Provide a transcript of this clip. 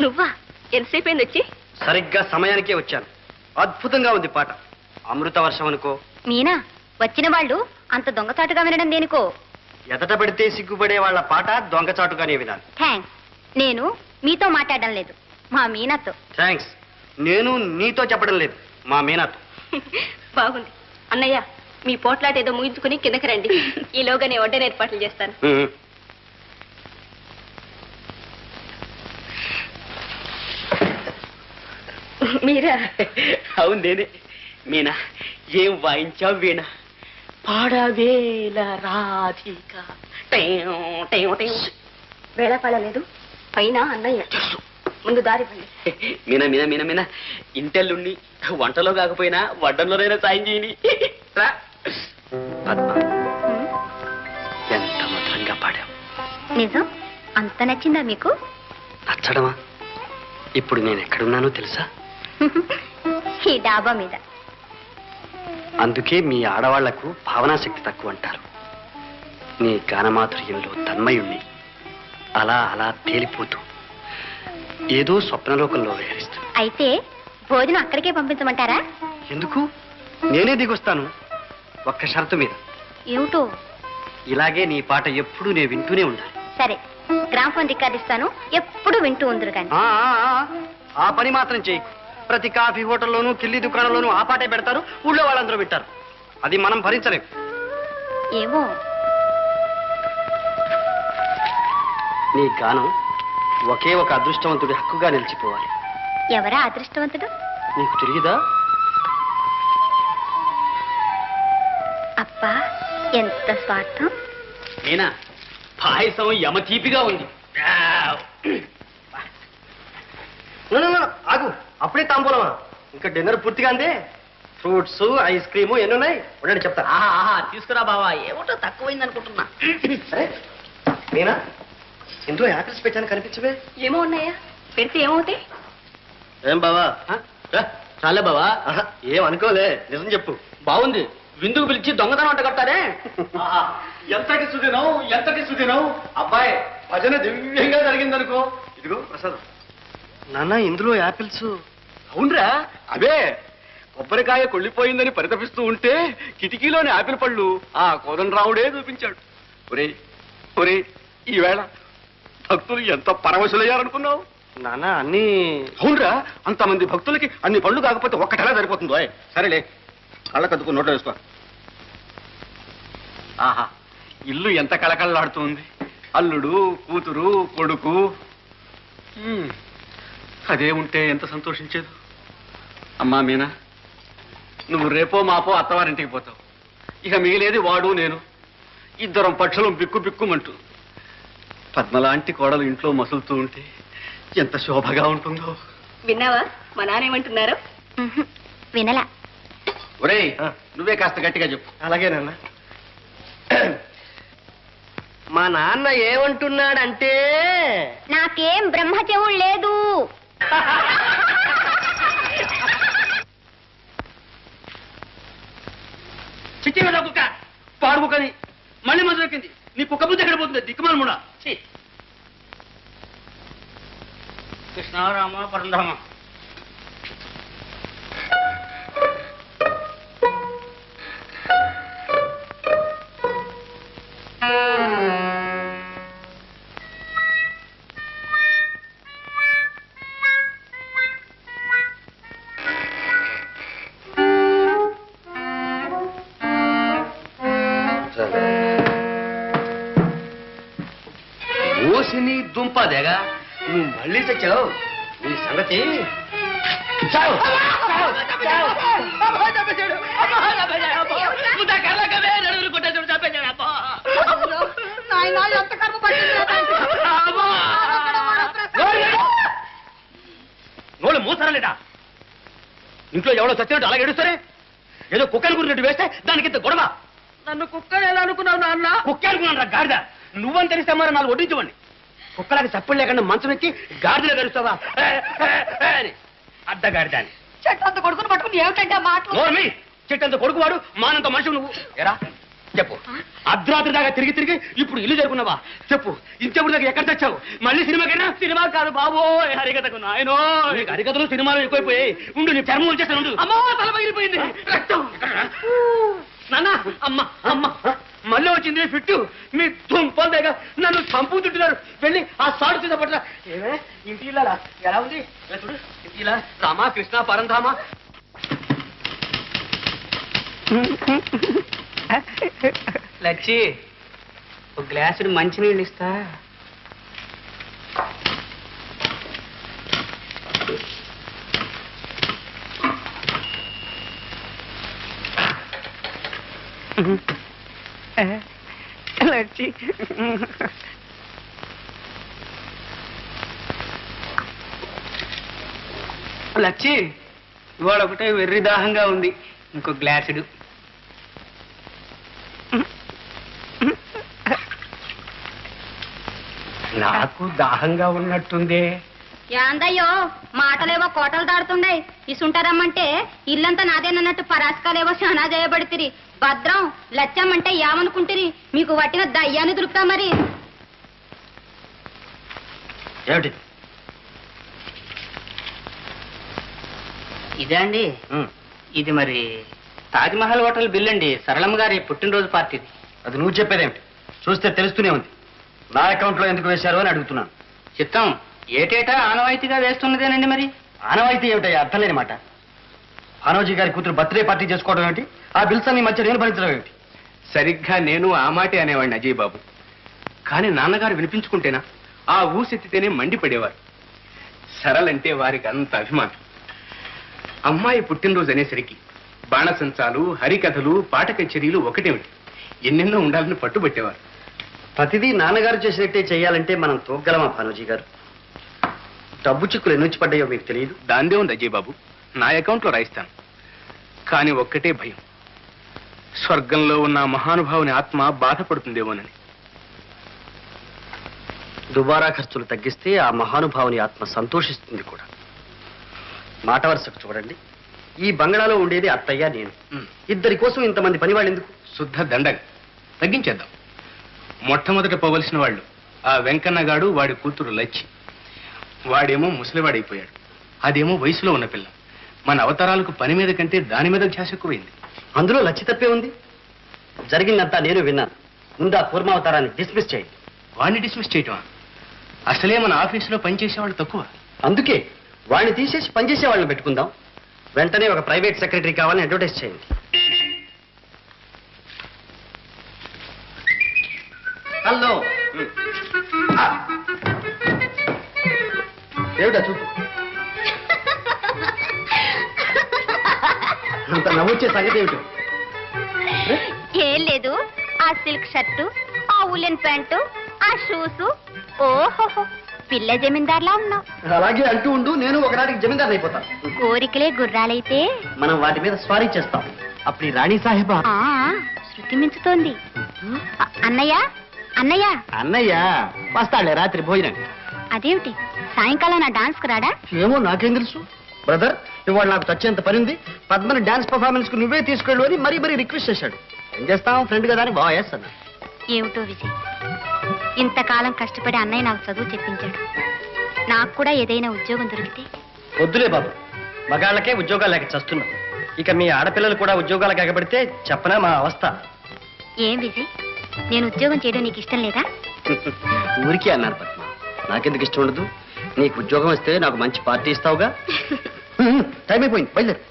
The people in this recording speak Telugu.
నువ్వా? ఎంతసేపు అయింది వచ్చి? సరిగ్గా సమయానికే వచ్చాను. అద్భుతంగా ఉంది పాట. అమృత వర్షం అనుకో. మీనా, వచ్చిన వాళ్ళు అంత దొంగచాటుగా వినడం దేనికో? ఎదట పడితే సిగ్గుపడే వాళ్ళ పాట దొంగచాటుగానే వినాలి. థ్యాంక్స్. నేను మీతో మాట్లాడడం లేదు, మా మీనాతో. థ్యాంక్స్. నేను నీతో చెప్పడం లేదు, మా మీనాతో. బాగుంది. అన్నయ్య, మీ పోట్లాట ఏదో ముగించుకుని కిందకి రండి. ఈలోగా నేను వడ్డన ఏర్పాట్లు చేస్తాను. మీరా? అవును నేనే. మీనా, ఏం వాయించావు వీణా? పాడవేల రాధిక. వేళ పడలేదు పైన అన్నయ్య. ముందు దారి పండి. మీనా మీనా మీనా మీనా, ఇంటెల్లుండి వంటలో కాకపోయినా వడ్డంలోనైనా సాయం చేయని. ఎంత మధురంగా పాడావు. నిజం? అంత నచ్చిందా మీకు? నచ్చడమా? ఇప్పుడు నేను ఎక్కడున్నానో తెలుసా? ఈ డాబా మీద. అందుకే మీ ఆడవాళ్లకు భావనాశక్తి తక్కువ అంటారు. నీ గానమాధుర్యంలో తన్మయుణ్ణి. అలా అలా తేలిపోతూ ఏదో స్వప్నలోకంలో విహరిస్తూ. అయితే భోజనం అక్కడికే పంపించమంటారా? ఎందుకు? నేనే దిగొస్తాను, ఒక్క షరతు మీద. ఏమిటో? ఇలాగే నీ పాట ఎప్పుడూ నేను వింటూనే ఉండాలి. సరే, గ్రామ్ఫోన్ రికార్డు ఇస్తాను, ఎప్పుడు వింటూ ఉందరు కానీ. ఆ పని మాత్రం చేయకు. ప్రతి కాఫీ హోటల్లోనూ కిల్లి దుకాణంలోనూ ఆ పాటే పెడతారు, ఊళ్ళో వాళ్ళందరూ వింటారు. అది మనం భరించలేము. ఏమో. నీ గానం ఒకే ఒక అదృష్టవంతుడి హక్కుగా నిలిచిపోవాలి. ఎవరా అదృష్టవంతుడు? నీకు తెలియదా? అబ్బా, ఎంత స్వార్థం. మీనా, పాయసం యమ తీపిగా ఉంది. ఆగు, అప్పుడే తాంబూలమా? ఇంకా డిన్నర్ పూర్తిగా అందే. ఫ్రూట్స్, ఐస్ క్రీము ఎన్ని ఉన్నాయి? ఉండండి చెప్తా. ఆహా, తీసుకురా బావా. ఏమిటో తక్కువైంది అనుకుంటున్నా. సరే మీనా, ఇంట్లో యాపిల్స్ పెట్టాను, కనిపించవే? ఏమో ఉన్నాయా? పెడితే ఏమవుతాయి? ఏం బావా? చాలే బావా. ఏం అనుకోలే, నిజం చెప్పు. బాగుంది. విందుకు పిలిచి దొంగతనం అంట కట్టారే. ఎంతటి సుదినం, ఎంతటి సుదినం. అబ్బాయి, భజన దివ్యంగా జరిగిందనుకో. ఇదిగో ప్రసాదం. నాన్న, ఇందులో యాపిల్స్. అవునరా, అవే. కొబ్బరికాయ కొళ్ళిపోయిందని పరితపిస్తూ ఉంటే కిటికీలోని ఆపిల్ పళ్ళు ఆ కోదండరావుడే చూపించాడు. ఒరే ఒరే, ఈవేళ భక్తులు ఎంత పరవశులయ్యారనుకున్నావు? నాన్న, అన్ని. అవునరా, అంతమంది భక్తులకి అన్ని పళ్ళు కాకపోతే ఒక్కటెలా సరిపోతుందో? సరేలే, కళ్ళ కద్దుకు నోట్లో వేసుకో. ఆహా, ఇల్లు ఎంత కళకళలాడుతుంది. అల్లుడు, కూతురు, కొడుకు. అదే ఉంటే ఎంత సంతోషించేది. అమ్మా మీనా, నువ్వు రేపో మాపో అత్తవారింటికి పోతావు. ఇక మిగిలేది వాడు నేను. ఇద్దరం పక్షులం బిక్కు బిక్కుమంటూ. పద్మలాంటి కోడలు ఇంట్లో మసులుతూ ఉంటే ఎంత శోభగా ఉంటుందో. విన్నావా మా నానేమంటున్నారు? వినలా. ఒరేయ్, నువ్వే కాస్త గట్టిగా చెప్పు. అలాగే నాన్న. మా నాన్న ఏమంటున్నాడంటే, నాకేం బ్రహ్మచెవుడు లేదు. చిట్టి మీద కుక్క పాడు కుక్కని మళ్ళీ మందు దొరికింది. నీ కుక్క బుద్ధి ఎక్కడ పోతుంది? దిక్కుమాల ముడా. కృష్ణారామ పరంధామ. ఓసిని దుంపదేగా, నువ్వు మళ్ళీ తెచ్చావు. నీ సంగతి నోళ్ళు మూసారలేట. ఇంట్లో ఎవడో చచ్చినట్టు అలాగే ఏడుస్తారే. ఏదో కుక్కలు గురినట్టు వేస్తే దానికి ఇంత గొడవ. నన్ను కుక్కని ఎలా అనుకున్నావు నాన్న? కుక్క అనుకున్నాను గాడిద. నువ్వని తెలిస్తే మరి నాలుగు వడ్డించవండి. కుక్కలాగా చప్పుడు లేకుండా మంచం ఎక్కి గాడిదలో గడుస్తావా? అడ్డగాడిద అని చెట్టంత కొడుకుని పట్టుకుని ఏమిటంటే ఆ మాటలు? చెట్టంత కొడుకు వాడు, మానంత మనిషి నువ్వు. ఎరా, చెప్పు అర్ధరాత్రి దాకా తిరిగి తిరిగి ఇప్పుడు ఇల్లు జరుపుకున్నావా చెప్పు ఇంచెప్పుడు దాకా ఎక్కడ తెచ్చావు మళ్ళీ సినిమాకైనా సినిమా కాదు బాబో హరికథకు నాయనో హరికథలు సినిమాలు ఎక్కువైపోయాయి ఉండు నీ చర్మం వచ్చేస్తాను ఉండు అమ్మో తల పగిలిపోయింది రక్తం నాన్న అమ్మ అమ్మ మళ్ళీ వచ్చింది ఫిట్టు మీ దుంపల దగ్గర నన్ను చంపుతుంటున్నారు వెళ్ళి ఆ సాడు చూసా పట్ల ఏమే ఇంటి ఇలా ఎలా ఉంది ఇలా చూడు ఇలా రామా కృష్ణ పరంధామ లచ్చి ఒక గ్లాసుడు మంచినీళ్ళు ఇస్తా లచ్చి లచ్చి ఇవాళ ఒకటే వెర్రి దాహంగా ఉంది ఇంకో గ్లాసుడు నాకు దాహంగా ఉన్నట్టుందే యాందయ్యో మాటలేవో కోటలు దాడుతుండే ఇసుంటారమ్మంటే ఇల్లంతా నాదేనన్నట్టు పరాస్కాలేవో చాలా చేయబడితిరి భద్రం లచ్చమ్మంటే ఏమనుకుంటురి మీకు వట్టిన దయ్యాన్ని దొరుకుతా మరి ఏమిటి ఇదే అండి ఇది మరి తాజ్మహల్ హోటల్ బిల్ అండి సరళమ్మ గారి పుట్టినరోజు పార్టీది. అది నువ్వు చెప్పేదేమిటి చూస్తే తెలుస్తూనే ఉంది నా అకౌంట్లో ఎందుకు వేశారు అని అడుగుతున్నాను చిత్తం ఏటేటా ఆనవాయితీగా వేస్తున్నదేనండి మరి. ఆనవాయితీ ఏమిటయ్యా అర్థం లేని మాట భానోజీ గారి కూతురు బర్త్డే పార్టీ చేసుకోవడం ఏమిటి ఆ బిల్స్ అన్ని మధ్య నేను భరించడం ఏమిటి సరిగ్గా నేను ఆ మాటే అనేవాడిని అజయ్ బాబు కానీ నాన్నగారు వినిపించుకుంటేనా ఆ ఊసెత్తితేనే మండిపడేవారు సరళంటే వారికి అంత అభిమానం అమ్మాయి పుట్టినరోజు అనేసరికి బాణసంచాలు హరికథలు పాట కచేరీలు ఒకటేమిటి ఎన్నెన్నో ఉండాలని పట్టుబట్టేవారు ప్రతిదీ నాన్నగారు చేసినట్టే చేయాలంటే మనం తోగ్గలమా భానోజీ గారు డబ్బు చిక్కులు ఎన్ని వచ్చి పడ్డాయో మీకు తెలియదు దాందే ఉంది అజయ్ బాబు నా అకౌంట్లో రాయిస్తాను కానీ ఒక్కటే భయం స్వర్గంలో ఉన్న మహానుభావుని ఆత్మ బాధపడుతుందేమోనని దుబారా ఖర్చులు తగ్గిస్తే ఆ మహానుభావుని ఆత్మ సంతోషిస్తుంది కూడా మాట వరుసకు చూడండి ఈ బంగళాలో ఉండేది అత్తయ్య నేను ఇద్దరి కోసం ఇంతమంది పని వాళ్ళు ఎందుకు శుద్ధ దండగ తగ్గించేద్దాం మొట్టమొదట పోవలసిన వాళ్ళు ఆ వెంకన్నగాడు వాడి కూతురు లచ్చి వాడేమో ముసలివాడైపోయాడు అదేమో వయసులో ఉన్న పిల్ల మన అవతారాలకు పని మీద కంటే దాని మీద ధ్యాస ఎక్కువైంది అందులో లచ్చి తప్పే ఉంది జరిగిందంతా నేను విన్నాను ముందు ఆ కూర్మావతారాన్ని డిస్మిస్ చేయండి వాడిని డిస్మిస్ చేయటమా అసలే మన ఆఫీసులో పనిచేసేవాళ్ళు తక్కువ అందుకే వాడిని తీసేసి పనిచేసే వాళ్ళని పెట్టుకుందాం వెంటనే ఒక ప్రైవేట్ సెక్రటరీ కావాలని అడ్వర్టైజ్ చేయండి హలో ఏమిటా చూపు అంత నవ్వొచ్చే సంగతి ఏమిటి ఏం లేదు ఆ సిల్క్ షర్టు ఆ ఉలెన్ ప్యాంటు ఆ షూస్ ఓహో పిల్ల జమీందార్లా ఉన్నావు అలాగే అంటూ ఉండు నేను ఒకనాటికి జమీందారు అయిపోతాను కోరికలే గుర్రాలైతే మనం వాటి మీద స్వారీ చేస్తాం అప్పుడు ఈ రాణి సాహెబా ఆ శృతి మించుతోంది అన్నయ్య అన్నయ్య అన్నయ్య వస్తాడులే రాత్రి భోజనం అదేమిటి సాయంకాలం నా డాన్స్ కు రాడా ఏమో నాకేం తెలుసు బ్రదర్ ఇవాళ నాకు చచ్చేంత పనింది పద్మని డాన్స్ పర్ఫార్మెన్స్ కు నువ్వే తీసుకెళ్ళు అని మరీ రిక్వెస్ట్ చేశాడు ఏం చేస్తాం ఫ్రెండ్ కదా అని బాగా అన్నా ఏమిటో విజయ్ ఇంతకాలం కష్టపడి అన్నయ్య నాకు చదువు చెప్పించాడు నాకు కూడా ఏదైనా ఉద్యోగం దొరికితే వద్దులే బాబు మగాళ్ళకే ఉద్యోగాలు లేక చస్తున్నాం ఇక మీ ఆడపిల్లలు కూడా ఉద్యోగాలకు ఎగబడితే చెప్పనా మా అవస్థ ఏం విజయ్ నేను ఉద్యోగం చేయడం నీకు ఇష్టం లేదా ఊరికే అన్నారు పద్మ నాకెందుకు ఇష్టం ఉండదు నీకు ఉద్యోగం వస్తే నాకు మంచి పార్టీ ఇస్తావుగా టైం అయిపోయింది బయలుదేరు